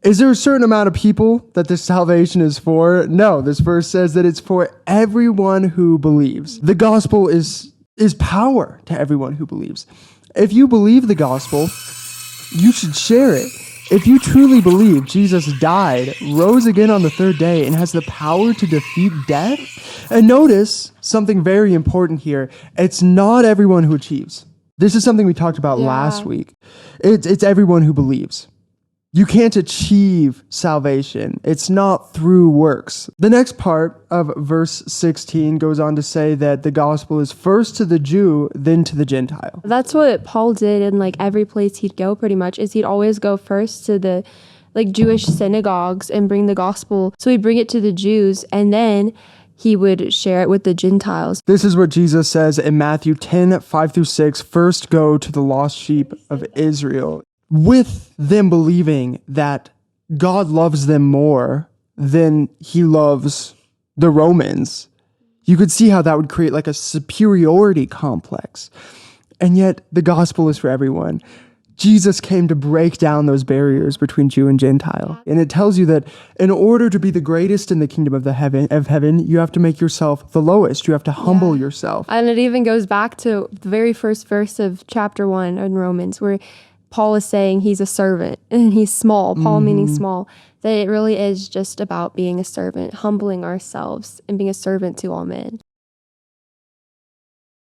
Is there a certain amount of people that this salvation is for? No, this verse says that it's for everyone who believes. The gospel is power to everyone who believes. If you believe the gospel, you should share it. If you truly believe Jesus died, rose again on the third day, and has the power to defeat death, and notice something very important here. It's not everyone who achieves. This is something we talked about last week. It's everyone who believes. You can't achieve salvation. It's not through works. The next part of verse 16 goes on to say that the gospel is first to the Jew, then to the Gentile. That's what Paul did in like every place he'd go pretty much, is he'd always go first to the like Jewish synagogues and bring the gospel. So he'd bring it to the Jews and then he would share it with the Gentiles. This is what Jesus says in Matthew 10, 5 through 6, first go to the lost sheep of Israel. With them believing that God loves them more than he loves the Romans, you could see how that would create like a superiority complex. And yet the gospel is for everyone. Jesus came to break down those barriers between Jew and Gentile. And it tells you that in order to be the greatest in the kingdom of heaven, you have to make yourself the lowest. You have to humble yourself. And it even goes back to the very first verse of chapter 1 in Romans, where Paul is saying he's a servant and he's small, Paul meaning small, that it really is just about being a servant, humbling ourselves and being a servant to all men.